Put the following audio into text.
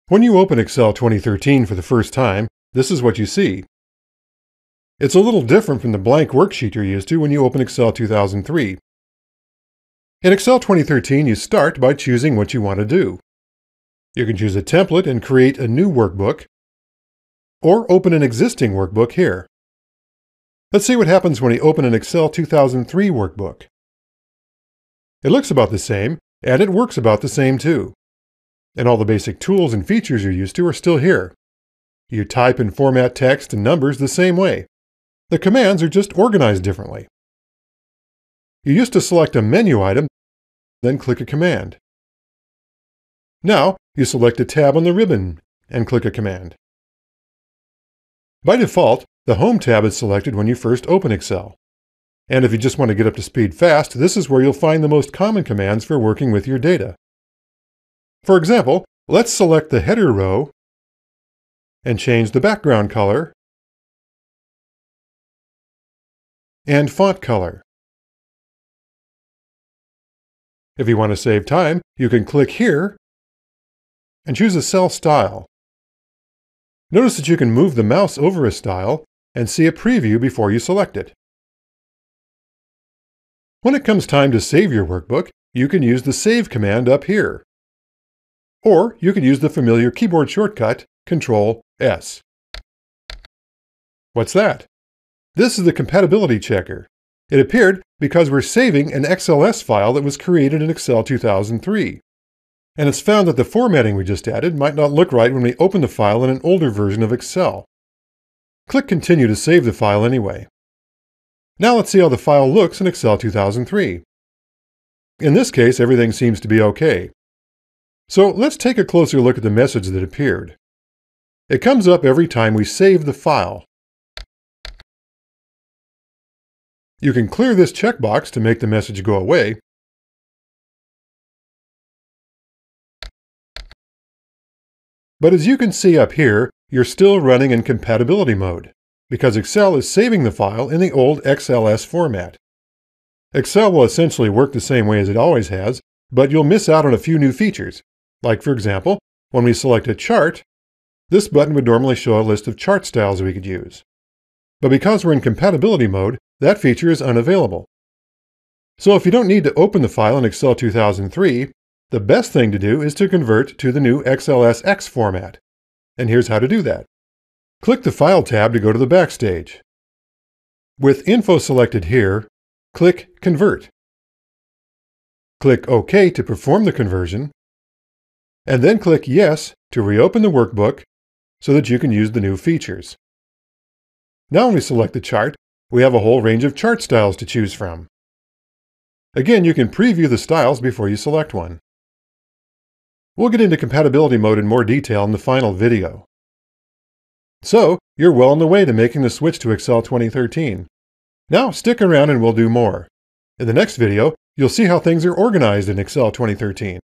When you open Excel 2013 for the first time, this is what you see. It's a little different from the blank worksheet you're used to when you open Excel 2003. In Excel 2013, you start by choosing what you want to do. You can choose a template and create a new workbook, or open an existing workbook here. Let's see what happens when you open an Excel 2003 workbook. It looks about the same, and it works about the same too. And all the basic tools and features you're used to are still here. You type and format text and numbers the same way. The commands are just organized differently. You used to select a menu item, then click a command. Now, you select a tab on the ribbon and click a command. By default, the Home tab is selected when you first open Excel. And if you just want to get up to speed fast, this is where you'll find the most common commands for working with your data. For example, let's select the header row and change the background color and font color. If you want to save time, you can click here and choose a cell style. Notice that you can move the mouse over a style and see a preview before you select it. When it comes time to save your workbook, you can use the Save command up here. Or you can use the familiar keyboard shortcut, Control-S. What's that? This is the compatibility checker. It appeared because we're saving an XLS file that was created in Excel 2003. And it's found that the formatting we just added might not look right when we open the file in an older version of Excel. Click Continue to save the file anyway. Now let's see how the file looks in Excel 2003. In this case, everything seems to be okay. So let's take a closer look at the message that appeared. It comes up every time we save the file. You can clear this checkbox to make the message go away. But as you can see up here, you're still running in compatibility mode, because Excel is saving the file in the old XLS format. Excel will essentially work the same way as it always has, but you'll miss out on a few new features. Like, for example, when we select a chart, this button would normally show a list of chart styles we could use. But because we're in compatibility mode, that feature is unavailable. So if you don't need to open the file in Excel 2003, the best thing to do is to convert to the new XLSX format. And here's how to do that. Click the File tab to go to the Backstage. With Info selected here, click Convert. Click OK to perform the conversion, and then click Yes to reopen the workbook so that you can use the new features. Now when we select the chart, we have a whole range of chart styles to choose from. Again, you can preview the styles before you select one. We'll get into compatibility mode in more detail in the final video. So, you're well on the way to making the switch to Excel 2013. Now stick around and we'll do more. In the next video, you'll see how things are organized in Excel 2013.